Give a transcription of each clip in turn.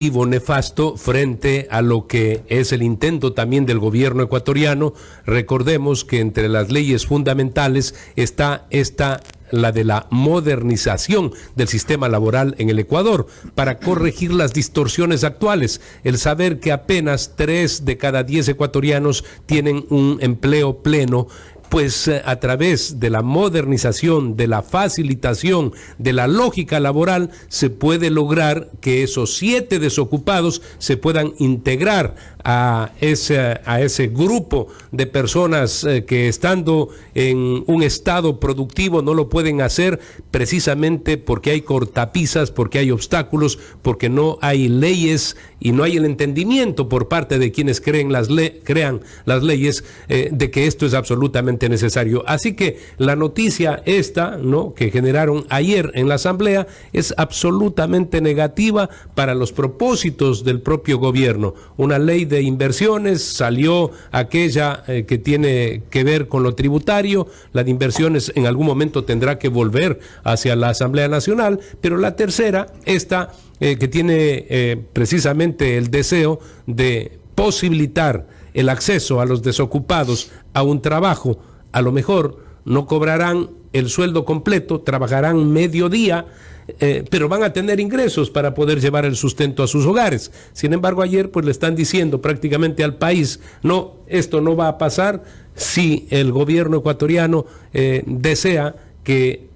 nefasto frente a lo que es el intento también del gobierno ecuatoriano. Recordemos que entre las leyes fundamentales está la de la modernización del sistema laboral en el Ecuador para corregir las distorsiones actuales. El saber que apenas 3 de cada 10 ecuatorianos tienen un empleo pleno, pues a través de la modernización, de la facilitación, de la lógica laboral, se puede lograr que esos 7 desocupados se puedan integrar a ese grupo de personas que estando en un estado productivo no lo pueden hacer precisamente porque hay cortapisas, porque hay obstáculos, porque no hay leyes y no hay el entendimiento por parte de quienes crean las leyes de que esto es absolutamente necesario. Así que la noticia esta, ¿no?, que generaron ayer en la Asamblea es absolutamente negativa para los propósitos del propio gobierno. Una ley de inversiones, salió aquella que tiene que ver con lo tributario, la de inversiones en algún momento tendrá que volver hacia la Asamblea Nacional, pero la tercera, esta que tiene precisamente el deseo de posibilitar el acceso a los desocupados a un trabajo. A lo mejor no cobrarán el sueldo completo, trabajarán mediodía, pero van a tener ingresos para poder llevar el sustento a sus hogares. Sin embargo, ayer pues le están diciendo prácticamente al país, no, esto no va a pasar si el gobierno ecuatoriano desea que,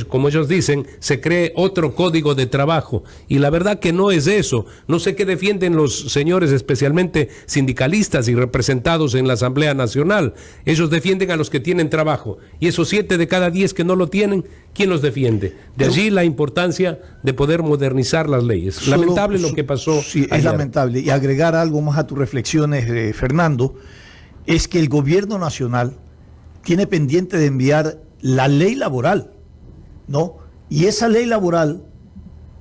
como ellos dicen, se cree otro código de trabajo. Y la verdad que no es eso. No sé qué defienden los señores, especialmente sindicalistas y representados en la Asamblea Nacional. Ellos defienden a los que tienen trabajo. Y esos 7 de cada 10 que no lo tienen, ¿quién los defiende? De allí la importancia de poder modernizar las leyes. Lamentable lo que pasó. Sí, es ayer. lamentable. Y agregar algo más a tus reflexiones, Fernando, es que el gobierno nacional tiene pendiente de enviar la ley laboral, ¿no? Y esa ley laboral,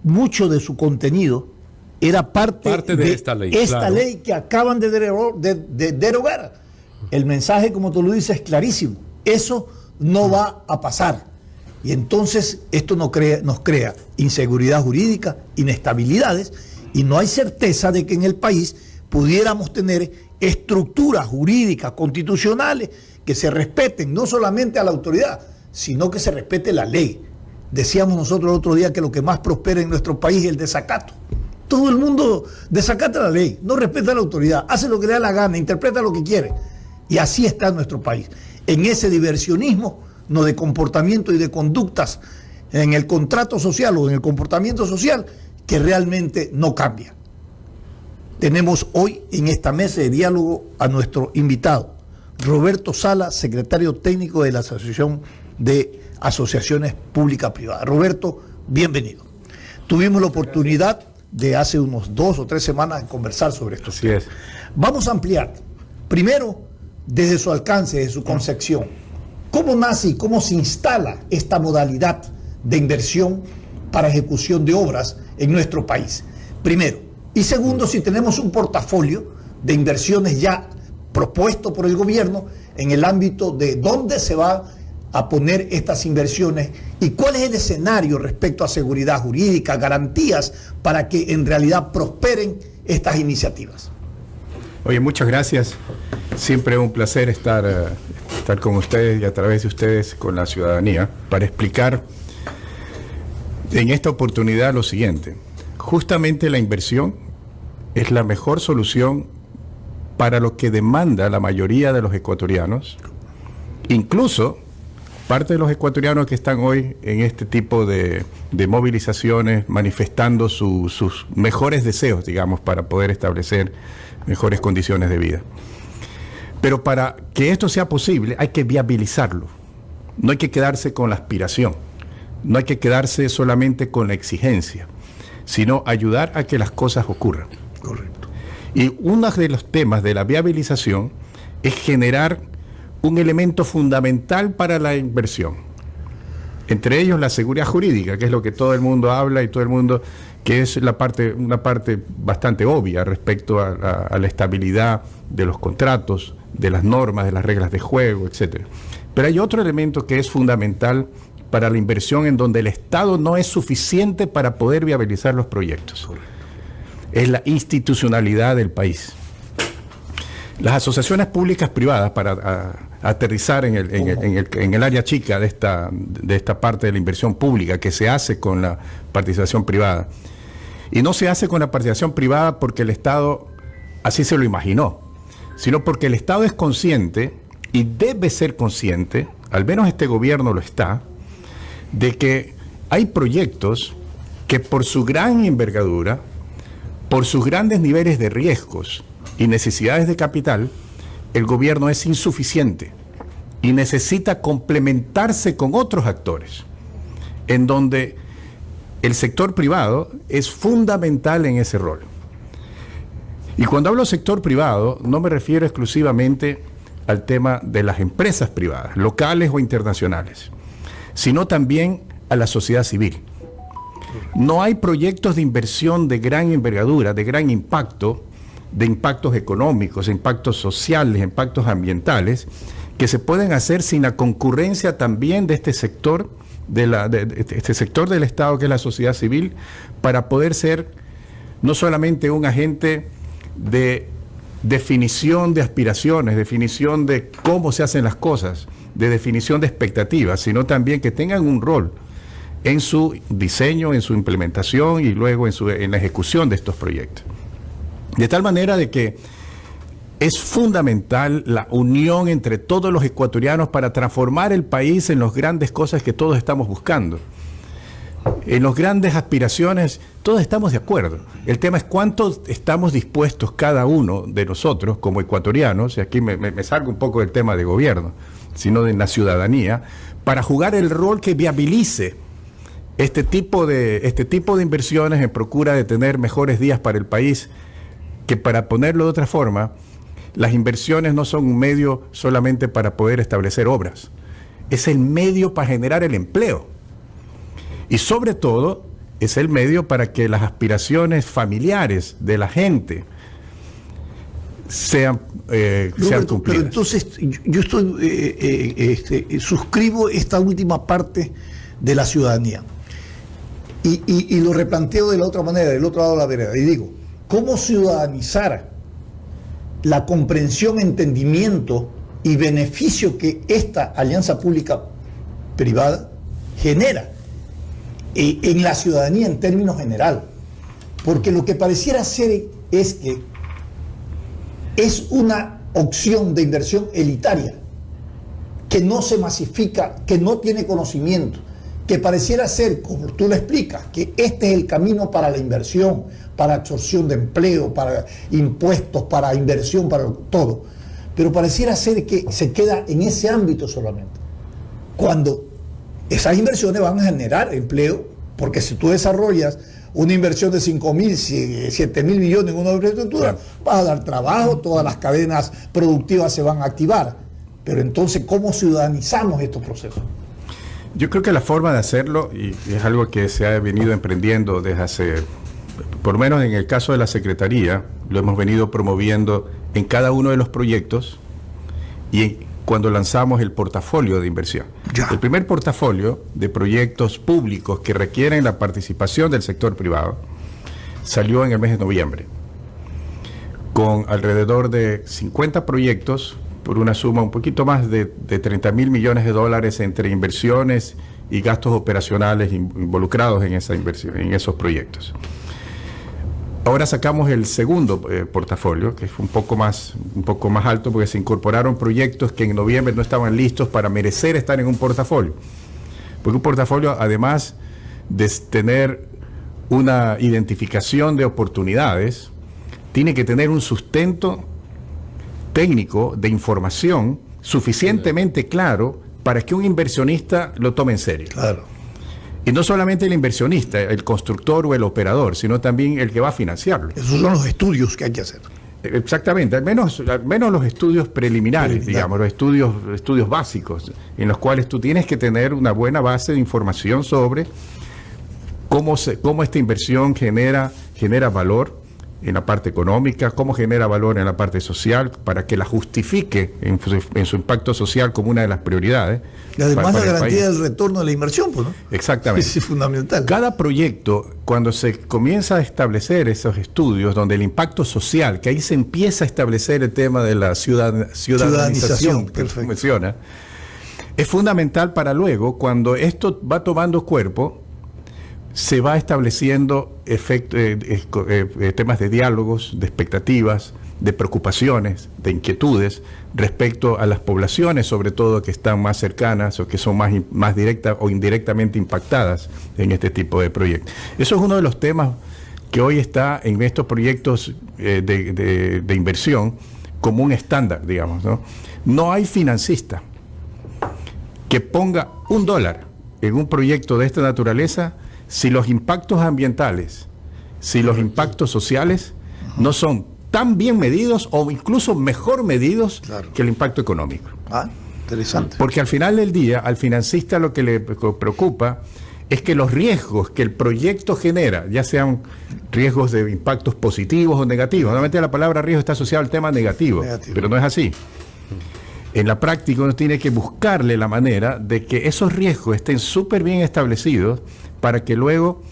mucho de su contenido era parte de esta ley, claro, ley que acaban de derogar. El mensaje, como tú lo dices, es clarísimo. Eso no va a pasar. Y entonces esto nos crea inseguridad jurídica, inestabilidades, y no hay certeza de que en el país pudiéramos tener estructuras jurídicas, constitucionales, que se respeten no solamente a la autoridad, sino que se respete la ley. Decíamos nosotros el otro día que lo que más prospera en nuestro país es el desacato. Todo el mundo desacata la ley, no respeta la autoridad, hace lo que le da la gana, interpreta lo que quiere. Y así está nuestro país, en ese diversionismo, no de comportamiento y de conductas en el contrato social o en el comportamiento social que realmente no cambia. Tenemos hoy en esta mesa de diálogo a nuestro invitado, Roberto Sala, secretario técnico de la Asociación de Asociaciones Públicas Privadas. Roberto, bienvenido. Tuvimos la oportunidad de hace unos 2 o 3 semanas de conversar sobre esto. Así es. Vamos a ampliar. Primero, desde su alcance, desde su concepción, ¿cómo nace y cómo se instala esta modalidad de inversión para ejecución de obras en nuestro país? Primero. Y segundo, si tenemos un portafolio de inversiones ya propuesto por el gobierno en el ámbito de dónde se va a poner estas inversiones y cuál es el escenario respecto a seguridad jurídica, garantías para que en realidad prosperen estas iniciativas. Oye, muchas gracias. Siempre un placer estar con ustedes y a través de ustedes con la ciudadanía para explicar en esta oportunidad lo siguiente. Justamente la inversión es la mejor solución para lo que demanda la mayoría de los ecuatorianos, incluso parte de los ecuatorianos que están hoy en este tipo de movilizaciones, manifestando sus mejores deseos, digamos, para poder establecer mejores condiciones de vida. Pero para que esto sea posible hay que viabilizarlo. No hay que quedarse con la aspiración, no hay que quedarse solamente con la exigencia, sino ayudar a que las cosas ocurran. Correcto. Y uno de los temas de la viabilización es generar un elemento fundamental para la inversión. Entre ellos la seguridad jurídica, que es lo que todo el mundo habla y todo el mundo, que es una parte bastante obvia respecto a la estabilidad de los contratos, de las normas, de las reglas de juego, etc. Pero hay otro elemento que es fundamental para la inversión en donde el Estado no es suficiente para poder viabilizar los proyectos. es la institucionalidad del país. Las asociaciones públicas privadas, para aterrizar en el área chica de esta parte de la inversión pública que se hace con la participación privada, y no se hace con la participación privada porque el Estado así se lo imaginó, sino porque el Estado es consciente y debe ser consciente, al menos este gobierno lo está, de que hay proyectos que por su gran envergadura, por sus grandes niveles de riesgos y necesidades de capital, el gobierno es insuficiente y necesita complementarse con otros actores, en donde el sector privado es fundamental en ese rol. Y cuando hablo sector privado, no me refiero exclusivamente al tema de las empresas privadas, locales o internacionales, sino también a la sociedad civil. No hay proyectos de inversión de gran envergadura, de gran impacto, de impactos económicos, impactos sociales, impactos ambientales, que se pueden hacer sin la concurrencia también de este sector, este sector del Estado, que es la sociedad civil, para poder ser no solamente un agente de definición de aspiraciones, definición de cómo se hacen las cosas, de definición de expectativas, sino también que tengan un rol en su diseño, en su implementación y luego en la ejecución de estos proyectos. De tal manera de que es fundamental la unión entre todos los ecuatorianos para transformar el país en las grandes cosas que todos estamos buscando. En las grandes aspiraciones todos estamos de acuerdo. El tema es cuánto estamos dispuestos cada uno de nosotros como ecuatorianos, y aquí me salgo un poco del tema de gobierno, sino de la ciudadanía, para jugar el rol que viabilice este tipo de inversiones en procura de tener mejores días para el país, que, para ponerlo de otra forma, las inversiones no son un medio solamente para poder establecer obras, es el medio para generar el empleo. Y sobre todo, es el medio para que las aspiraciones familiares de la gente sean cumplidas. Pero entonces, yo suscribo esta última parte de la ciudadanía. Y lo replanteo de la otra manera, del otro lado de la vereda. Y digo, ¿cómo ciudadanizar la comprensión, entendimiento y beneficio que esta alianza pública-privada genera en la ciudadanía en términos general? Porque lo que pareciera ser es que es una opción de inversión elitaria, que no se masifica, que no tiene conocimiento, que pareciera ser, como tú lo explicas, que este es el camino para la inversión, para absorción de empleo, para impuestos, para inversión, para todo. Pero pareciera ser que se queda en ese ámbito solamente, cuando esas inversiones van a generar empleo, porque si tú desarrollas una inversión de 5.000, 7.000 millones en una infraestructura, vas a dar trabajo, todas las cadenas productivas se van a activar. Pero entonces, ¿cómo ciudadanizamos estos procesos? Yo creo que la forma de hacerlo, y es algo que se ha venido emprendiendo desde hace, por lo menos en el caso de la Secretaría, lo hemos venido promoviendo en cada uno de los proyectos y cuando lanzamos el portafolio de inversión. El primer portafolio de proyectos públicos que requieren la participación del sector privado salió en el mes de noviembre, con alrededor de 50 proyectos por una suma un poquito más de 30.000 millones de dólares entre inversiones y gastos operacionales involucrados en esa inversión, en esos proyectos. Ahora sacamos el segundo portafolio, que es un poco más alto, porque se incorporaron proyectos que en noviembre no estaban listos para merecer estar en un portafolio. Porque un portafolio, además de tener una identificación de oportunidades, tiene que tener un sustento técnico de información suficientemente claro para que un inversionista lo tome en serio. Claro. Y no solamente el inversionista, el constructor o el operador, sino también el que va a financiarlo. Esos son los estudios que hay que hacer. Exactamente, al menos los estudios preliminares, digamos, los estudios básicos, en los cuales tú tienes que tener una buena base de información sobre cómo esta inversión genera valor en la parte económica, cómo genera valor en la parte social, para que la justifique en su impacto social como una de las prioridades. Y además para la el garantía país. del retorno de la inversión, pues, ¿no? Exactamente. Es fundamental. Cada proyecto, cuando se comienza a establecer esos estudios, donde el impacto social, que ahí se empieza a establecer el tema de la ciudadanización que perfecto. menciona, es fundamental para luego, cuando esto va tomando cuerpo, se va estableciendo temas de diálogos, de expectativas, de preocupaciones, de inquietudes respecto a las poblaciones, sobre todo que están más cercanas o que son más directas o indirectamente impactadas en este tipo de proyectos. Eso es uno de los temas que hoy está en estos proyectos de inversión como un estándar, digamos, ¿no? No hay financista que ponga $1 en un proyecto de esta naturaleza si los impactos ambientales, si los impactos sociales no son tan bien medidos o incluso mejor medidos que el impacto económico. Interesante. Porque al final del día, al financista lo que le preocupa es que los riesgos que el proyecto genera, ya sean riesgos de impactos positivos o negativos, normalmente la palabra riesgo está asociada al tema negativo, pero no es así. En la práctica uno tiene que buscarle la manera de que esos riesgos estén súper bien establecidos para que luego,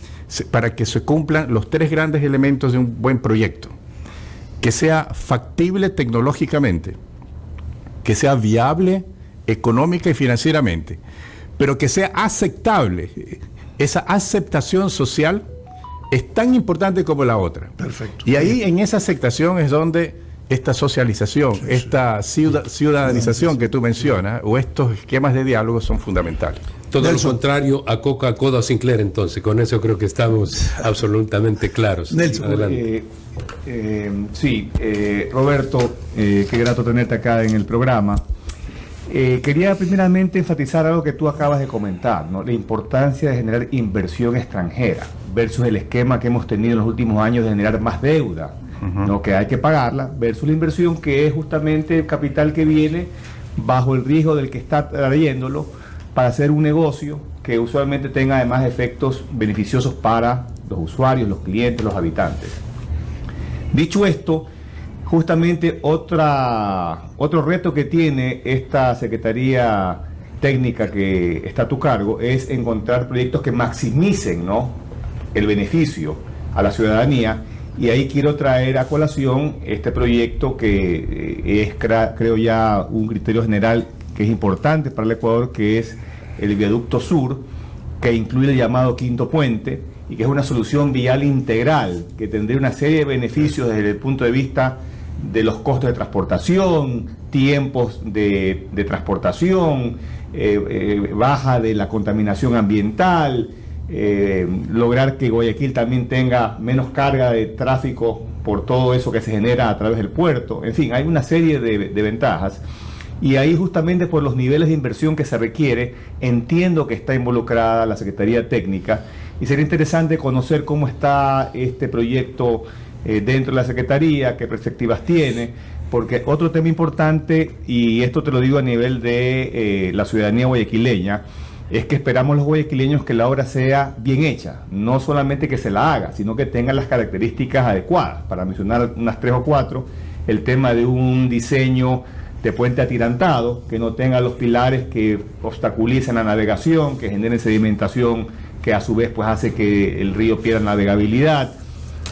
para que se cumplan los 3 grandes elementos de un buen proyecto. Que sea factible tecnológicamente, que sea viable económica y financieramente, pero que sea aceptable. Esa aceptación social es tan importante como la otra. Perfecto. Y ahí en esa aceptación es donde esta socialización, esta ciudadanización que tú mencionas, o estos esquemas de diálogo son fundamentales. Todo Nelson. lo contrario a Coca-Cola Sinclair, entonces, con eso creo que estamos absolutamente claros. Nelson, adelante. Roberto, qué grato tenerte acá en el programa. Quería primeramente enfatizar algo que tú acabas de comentar, ¿no? La importancia de generar inversión extranjera versus el esquema que hemos tenido en los últimos años de generar más deuda, ¿no? Que hay que pagarla, versus la inversión que es justamente el capital que viene bajo el riesgo del que está trayéndolo para hacer un negocio que usualmente tenga además efectos beneficiosos para los usuarios, los clientes, los habitantes. Dicho esto, justamente otro reto que tiene esta Secretaría Técnica que está a tu cargo es encontrar proyectos que maximicen, ¿no?, el beneficio a la ciudadanía, y ahí quiero traer a colación este proyecto que es, creo ya, un criterio general que es importante para el Ecuador, que es el Viaducto Sur, que incluye el llamado Quinto Puente, y que es una solución vial integral que tendría una serie de beneficios desde el punto de vista de los costos de transportación, tiempos de transportación, baja de la contaminación ambiental, lograr que Guayaquil también tenga menos carga de tráfico por todo eso que se genera a través del puerto. En fin, hay una serie de ventajas. Y ahí, justamente por los niveles de inversión que se requiere, entiendo que está involucrada la Secretaría Técnica, y sería interesante conocer cómo está este proyecto dentro de la Secretaría, qué perspectivas tiene, porque otro tema importante, y esto te lo digo a nivel de la ciudadanía guayaquileña, es que esperamos los guayaquileños que la obra sea bien hecha, no solamente que se la haga, sino que tenga las características adecuadas. Para mencionar unas 3 o 4, el tema de un diseño de puente atirantado, que no tenga los pilares que obstaculicen la navegación, que generen sedimentación, que a su vez pues hace que el río pierda navegabilidad,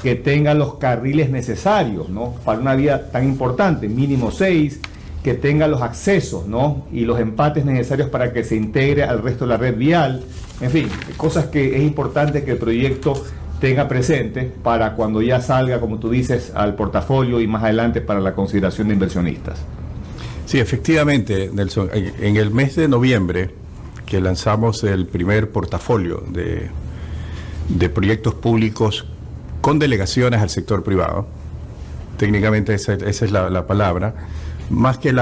que tenga los carriles necesarios, ¿no?, para una vía tan importante, mínimo 6, que tenga los accesos, ¿no?, y los empates necesarios para que se integre al resto de la red vial. En fin, cosas que es importante que el proyecto tenga presente para cuando ya salga, como tú dices, al portafolio y más adelante para la consideración de inversionistas. Sí, efectivamente, Nelson, en el mes de noviembre, que lanzamos el primer portafolio de proyectos públicos con delegaciones al sector privado, técnicamente esa es la palabra, más que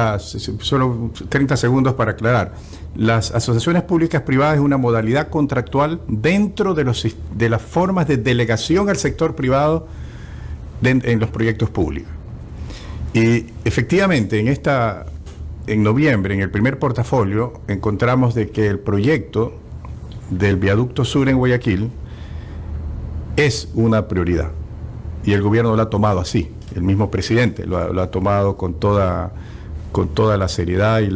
solo 30 segundos para aclarar, las asociaciones públicas privadas es una modalidad contractual dentro de las formas de delegación al sector privado en los proyectos públicos. Y efectivamente, en noviembre, en el primer portafolio, encontramos de que el proyecto del Viaducto Sur en Guayaquil es una prioridad. y el gobierno lo ha tomado así. El mismo presidente lo ha tomado con toda la seriedad y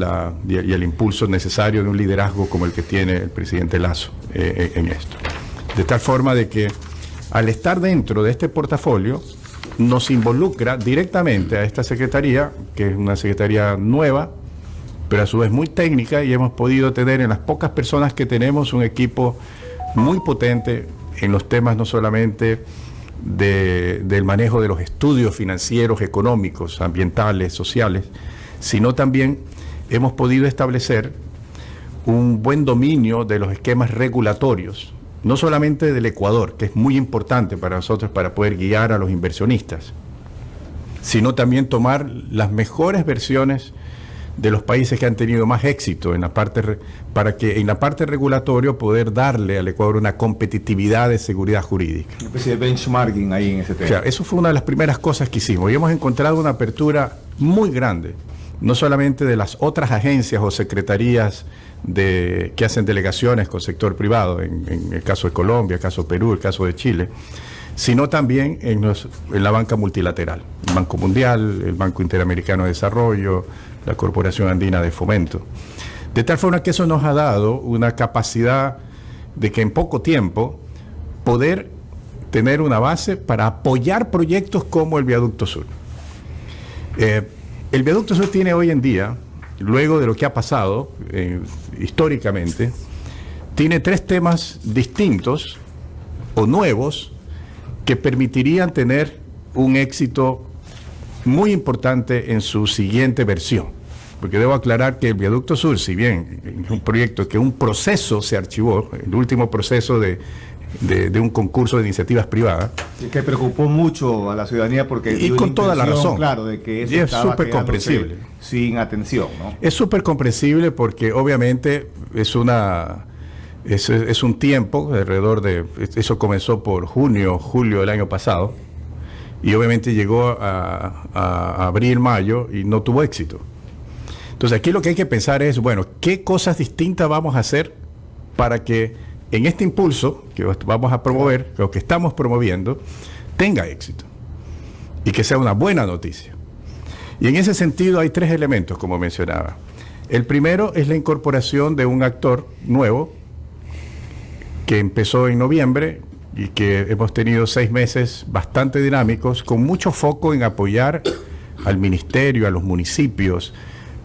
el impulso necesario de un liderazgo como el que tiene el presidente Lasso en esto. De tal forma de que al estar dentro de este portafolio nos involucra directamente a esta secretaría, que es una secretaría nueva, pero a su vez muy técnica, y hemos podido tener en las pocas personas que tenemos un equipo muy potente en los temas no solamente del manejo de los estudios financieros, económicos, ambientales, sociales, sino también hemos podido establecer un buen dominio de los esquemas regulatorios, no solamente del Ecuador, que es muy importante para nosotros para poder guiar a los inversionistas, sino también tomar las mejores versiones de los países que han tenido más éxito en la parte para que en la parte regulatoria poder darle al Ecuador una competitividad de seguridad jurídica. Una especie de benchmarking ahí en ese tema. O sea, eso fue una de las primeras cosas que hicimos y hemos encontrado una apertura muy grande, no solamente de las otras agencias o secretarías que hacen delegaciones con sector privado, en el caso de Colombia, el caso de Perú, el caso de Chile, sino también en la banca multilateral, el Banco Mundial, el Banco Interamericano de Desarrollo, la Corporación Andina de Fomento. De tal forma que eso nos ha dado una capacidad de que en poco tiempo poder tener una base para apoyar proyectos como el Viaducto Sur. El Viaducto Sur tiene hoy en día, luego de lo que ha pasado históricamente, tiene 3 temas distintos o nuevos que permitirían tener un éxito muy importante en su siguiente versión. Porque debo aclarar que el Viaducto Sur, si bien es un proyecto que un proceso se archivó, el último proceso de un concurso de iniciativas privadas. Que preocupó mucho a la ciudadanía porque... Y con toda la razón. Claro, de que eso y es estaba súper comprensible. Sin atención, ¿no? Es súper comprensible porque obviamente es un tiempo alrededor de... Eso comenzó por julio del año pasado y obviamente llegó a abril, mayo y no tuvo éxito. Entonces aquí lo que hay que pensar es, bueno, ¿qué cosas distintas vamos a hacer para que en este impulso que vamos a promover, lo que estamos promoviendo, tenga éxito y que sea una buena noticia? Y en ese sentido hay 3 elementos, como mencionaba. El primero es la incorporación de un actor nuevo que empezó en noviembre y que hemos tenido 6 meses bastante dinámicos, con mucho foco en apoyar al ministerio, a los municipios,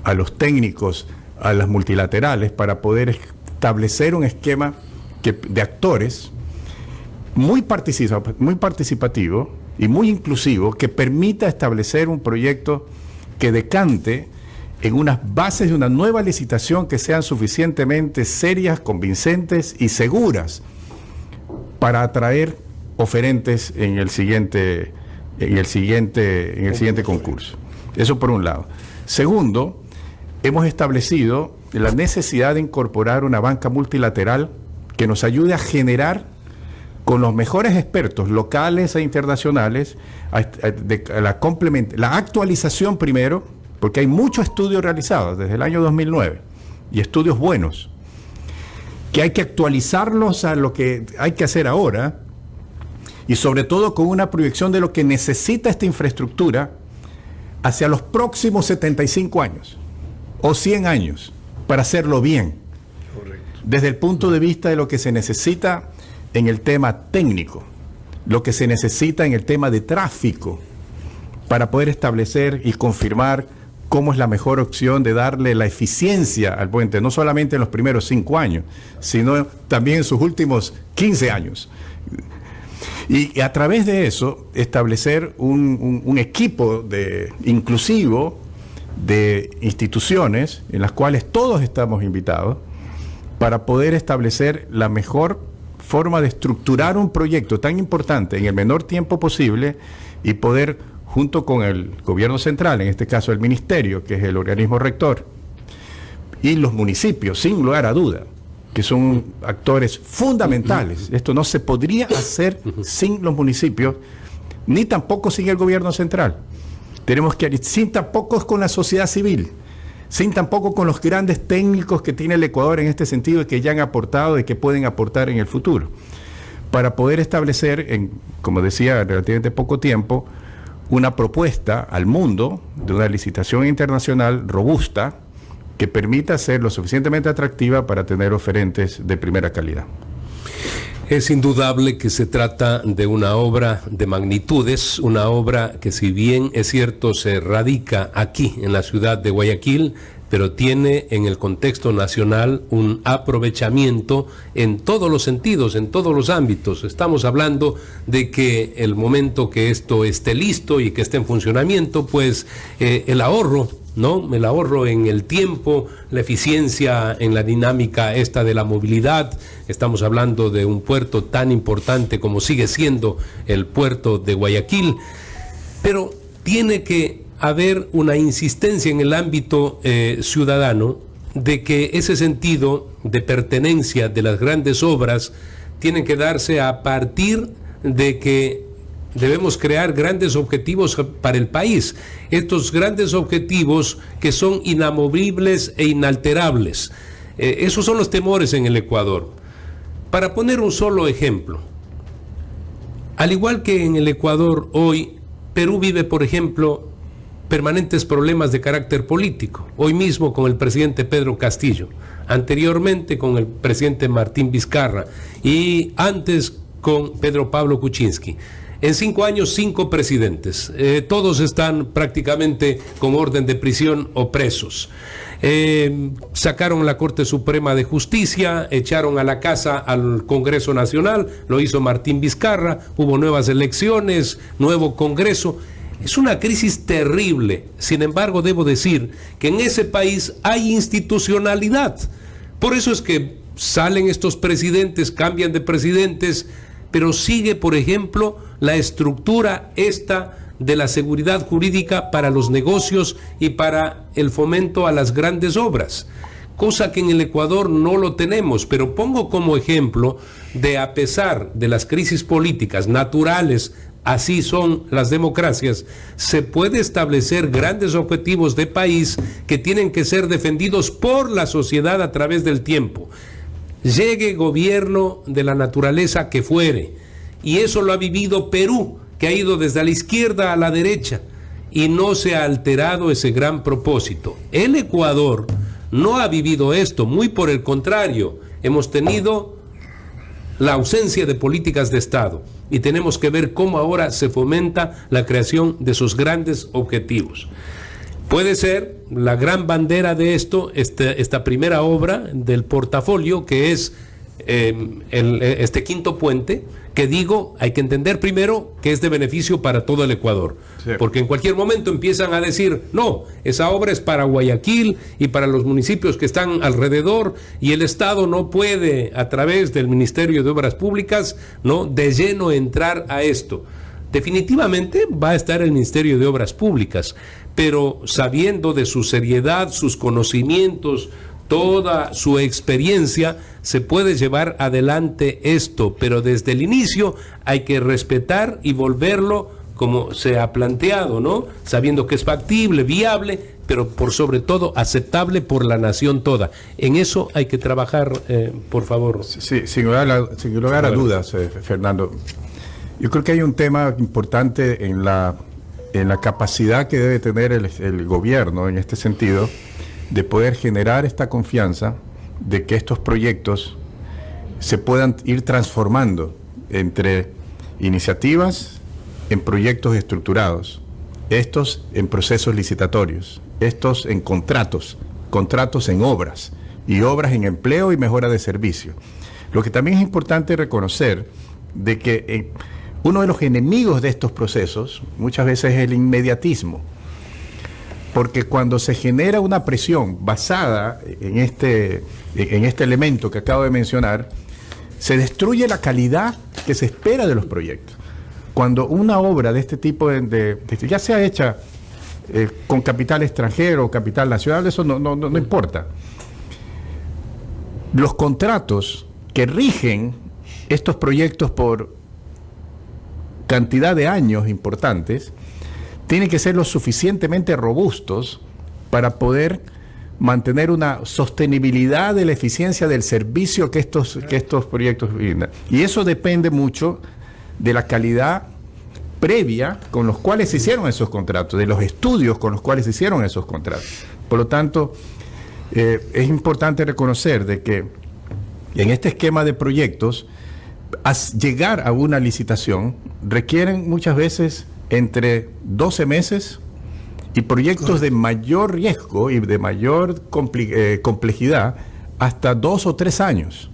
a los técnicos, a las multilaterales, para poder establecer un esquema de actores muy participativo y muy inclusivo, que permita establecer un proyecto que decante en unas bases de una nueva licitación que sean suficientemente serias, convincentes y seguras para atraer oferentes en el siguiente concurso. Eso por un lado. Segundo, hemos establecido la necesidad de incorporar una banca multilateral que nos ayude a generar con los mejores expertos locales e internacionales la actualización primero, porque hay muchos estudios realizados desde el año 2009 y estudios buenos, que hay que actualizarlos a lo que hay que hacer ahora y sobre todo con una proyección de lo que necesita esta infraestructura hacia los próximos 75 años o 100 años para hacerlo bien. Correcto. Desde el punto de vista de lo que se necesita en el tema técnico, lo que se necesita en el tema de tráfico, para poder establecer y confirmar cómo es la mejor opción de darle la eficiencia al puente, no solamente en los primeros 5 años, sino también en sus últimos 15 años. Y a través de eso, establecer un equipo inclusivo de instituciones en las cuales todos estamos invitados para poder establecer la mejor forma de estructurar un proyecto tan importante en el menor tiempo posible y poder, junto con el gobierno central, en este caso el ministerio, que es el organismo rector, y los municipios, sin lugar a duda, que son actores fundamentales. Esto no se podría hacer sin los municipios, ni tampoco sin el gobierno central. Tenemos que, sin tampoco con la sociedad civil, sin tampoco con los grandes técnicos que tiene el Ecuador en este sentido y que ya han aportado y que pueden aportar en el futuro. para poder establecer, como decía, relativamente poco tiempo, una propuesta al mundo de una licitación internacional robusta que permita ser lo suficientemente atractiva para tener oferentes de primera calidad. Es indudable que se trata de una obra de magnitudes, una obra que, si bien es cierto se radica aquí en la ciudad de Guayaquil, pero tiene en el contexto nacional un aprovechamiento en todos los sentidos, en todos los ámbitos. Estamos hablando de que el momento que esto esté listo y que esté en funcionamiento, pues el ahorro, ¿no? El ahorro en el tiempo, la eficiencia en la dinámica esta de la movilidad. Estamos hablando de un puerto tan importante como sigue siendo el puerto de Guayaquil, pero tiene que haber una insistencia en el ámbito ciudadano de que ese sentido de pertenencia de las grandes obras tiene que darse a partir de que debemos crear grandes objetivos para el país. Estos grandes objetivos que son inamovibles e inalterables. Esos son los temores en el Ecuador. Para poner un solo ejemplo, al igual que en el Ecuador hoy, Perú vive, por ejemplo, permanentes problemas de carácter político. Hoy mismo con el presidente Pedro Castillo, anteriormente con el presidente Martín Vizcarra y antes con Pedro Pablo Kuczynski. En 5 años, 5 presidentes. Todos están prácticamente con orden de prisión o presos. Sacaron la Corte Suprema de Justicia, echaron a la casa al Congreso Nacional, lo hizo Martín Vizcarra, hubo nuevas elecciones, nuevo Congreso. Es una crisis terrible. Sin embargo, debo decir que en ese país hay institucionalidad. Por eso es que salen estos presidentes, cambian de presidentes, pero sigue, por ejemplo, la estructura esta de la seguridad jurídica para los negocios y para el fomento a las grandes obras, cosa que en el Ecuador no lo tenemos. Pero pongo como ejemplo de, a pesar de las crisis políticas naturales, así son las democracias, se puede establecer grandes objetivos de país que tienen que ser defendidos por la sociedad a través del tiempo. Llegue gobierno de la naturaleza que fuere, y eso lo ha vivido Perú, que ha ido desde la izquierda a la derecha, y no se ha alterado ese gran propósito. El Ecuador no ha vivido esto, muy por el contrario, hemos tenido la ausencia de políticas de Estado, y tenemos que ver cómo ahora se fomenta la creación de sus grandes objetivos. Puede ser la gran bandera de esto, esta primera obra del portafolio, que es este quinto puente, que digo, hay que entender primero que es de beneficio para todo el Ecuador. Sí. Porque en cualquier momento empiezan a decir, no, esa obra es para Guayaquil y para los municipios que están alrededor, y el Estado no puede, a través del Ministerio de Obras Públicas, ¿no?, de lleno entrar a esto. Definitivamente va a estar el Ministerio de Obras Públicas, pero sabiendo de su seriedad, sus conocimientos, toda su experiencia, se puede llevar adelante esto, pero desde el inicio hay que respetar y volverlo como se ha planteado, ¿no? Sabiendo que es factible, viable, pero por sobre todo aceptable por la nación toda. En eso hay que trabajar, por favor. Sí, sin lugar a dudas, Fernando. Yo creo que hay un tema importante en la capacidad que debe tener el gobierno en este sentido, de poder generar esta confianza de que estos proyectos se puedan ir transformando entre iniciativas en proyectos estructurados, estos en procesos licitatorios, estos en contratos en obras, y obras en empleo y mejora de servicio. Lo que también es importante reconocer de que uno de los enemigos de estos procesos muchas veces es el inmediatismo. Porque cuando se genera una presión basada en este elemento que acabo de mencionar, se destruye la calidad que se espera de los proyectos. Cuando una obra de este tipo, ya sea hecha con capital extranjero o capital nacional, eso no importa. Los contratos que rigen estos proyectos por cantidad de años importantes tienen que ser lo suficientemente robustos para poder mantener una sostenibilidad de la eficiencia del servicio que estos proyectos brindan. Y eso depende mucho de la calidad previa con los cuales se hicieron esos contratos, de los estudios con los cuales se hicieron esos contratos. Por lo tanto, es importante reconocer de que en este esquema de proyectos, llegar a una licitación requieren muchas veces entre 12 meses y proyectos de mayor riesgo y de mayor complejidad hasta 2 o 3 años.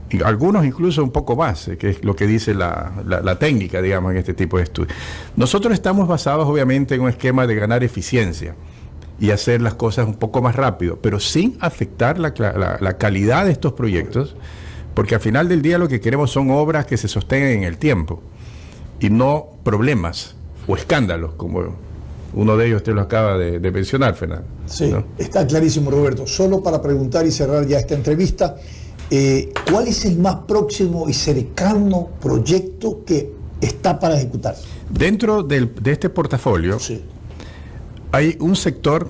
Y algunos incluso un poco más, que es lo que dice la técnica, digamos, en este tipo de estudios. Nosotros estamos basados obviamente en un esquema de ganar eficiencia y hacer las cosas un poco más rápido, pero sin afectar la calidad de estos proyectos, porque al final del día lo que queremos son obras que se sostengan en el tiempo y no problemas o escándalos, como uno de ellos usted lo acaba de mencionar, Fernando. Sí, ¿no? Está clarísimo, Roberto. Solo para preguntar y cerrar ya esta entrevista, ¿cuál es el más próximo y cercano proyecto que está para ejecutar? Dentro de este portafolio, Sí, hay un sector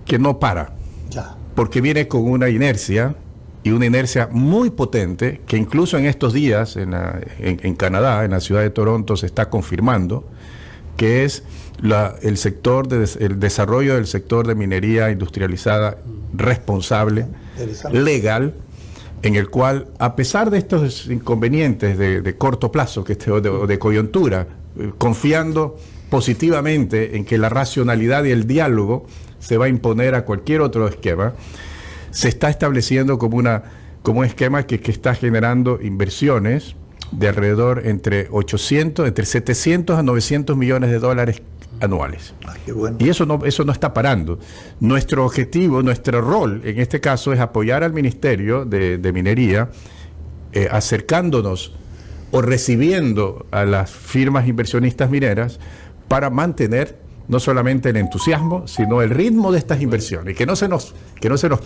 que no para, ya. porque viene con una inercia, y una inercia muy potente, que incluso en estos días en Canadá, en la ciudad de Toronto, se está confirmando, que es el desarrollo del sector de minería industrializada responsable, legal, en el cual, a pesar de estos inconvenientes de corto plazo, de coyuntura, confiando positivamente en que la racionalidad y el diálogo se va a imponer a cualquier otro esquema, se está estableciendo como un esquema que está generando inversiones de alrededor entre 700 a 900 millones de dólares anuales. Qué bueno. Y eso no está parando. Nuestro objetivo, nuestro rol en este caso es apoyar al Ministerio de Minería, acercándonos o recibiendo a las firmas inversionistas mineras para mantener no solamente el entusiasmo, sino el ritmo de estas inversiones, y que no se nos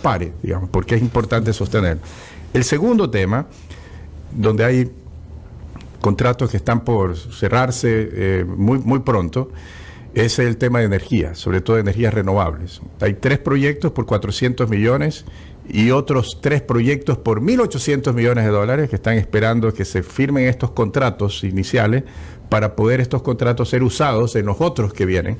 pare, digamos, porque es importante sostener. El segundo donde hay contratos que están por cerrarse muy pronto, es el tema de energía, sobre todo de energías renovables. Hay 3 proyectos por 400 millones y otros 3 proyectos por 1.800 millones de dólares que están esperando que se firmen estos contratos iniciales para poder estos contratos ser usados en los otros que vienen,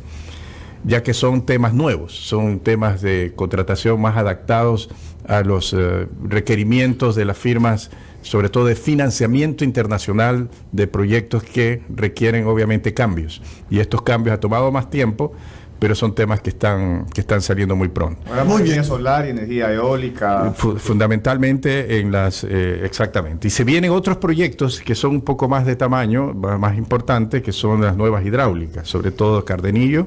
ya que son temas nuevos, son temas de contratación más adaptados a los requerimientos de las firmas, sobre todo de financiamiento internacional de proyectos que requieren obviamente cambios. Y estos cambios han tomado más tiempo, pero son temas que están saliendo muy pronto. Hablamos de energía solar y energía eólica. Fundamentalmente exactamente. Y se vienen otros proyectos que son un poco más de tamaño, más importantes, que son las nuevas hidráulicas, sobre todo Cardenillo,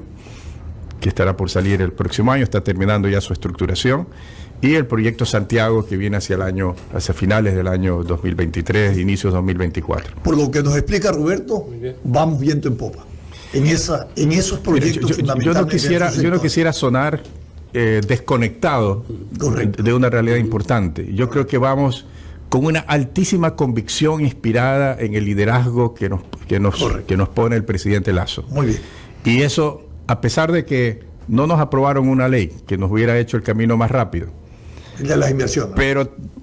que estará por salir el próximo año, está terminando ya su estructuración, y el proyecto Santiago, que viene hacia finales del año 2023, inicios 2024. Por lo que nos explica Roberto, vamos viento en popa. En esos proyectos fundamentales. Yo no quisiera sonar desconectado de una realidad importante. Yo creo que vamos con una altísima convicción inspirada en el liderazgo que nos pone el presidente Lasso. Muy bien. Y eso, a pesar de que no nos aprobaron una ley que nos hubiera hecho el camino más rápido. El de las inversiones.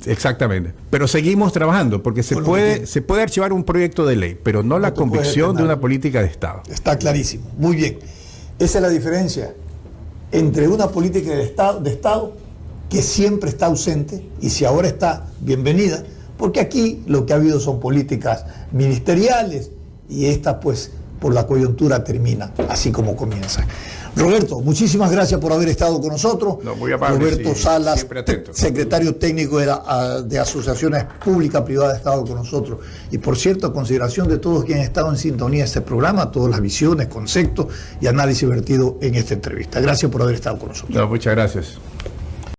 Exactamente. Pero seguimos trabajando, porque se puede archivar un proyecto de ley, pero no la convicción de una política de Estado. Está clarísimo. Muy bien. Esa es la diferencia entre una política de Estado que siempre está ausente, y si ahora está, bienvenida, porque aquí lo que ha habido son políticas ministeriales, y esta pues por la coyuntura termina así como comienza. Roberto, muchísimas gracias por haber estado con nosotros. No, muy amable, Roberto Salas, secretario técnico de Asociaciones Públicas Privadas, ha estado con nosotros. Y por cierto, a consideración de todos quienes han estado en sintonía de este programa, todas las visiones, conceptos y análisis vertido en esta entrevista. Gracias por haber estado con nosotros. No, muchas gracias.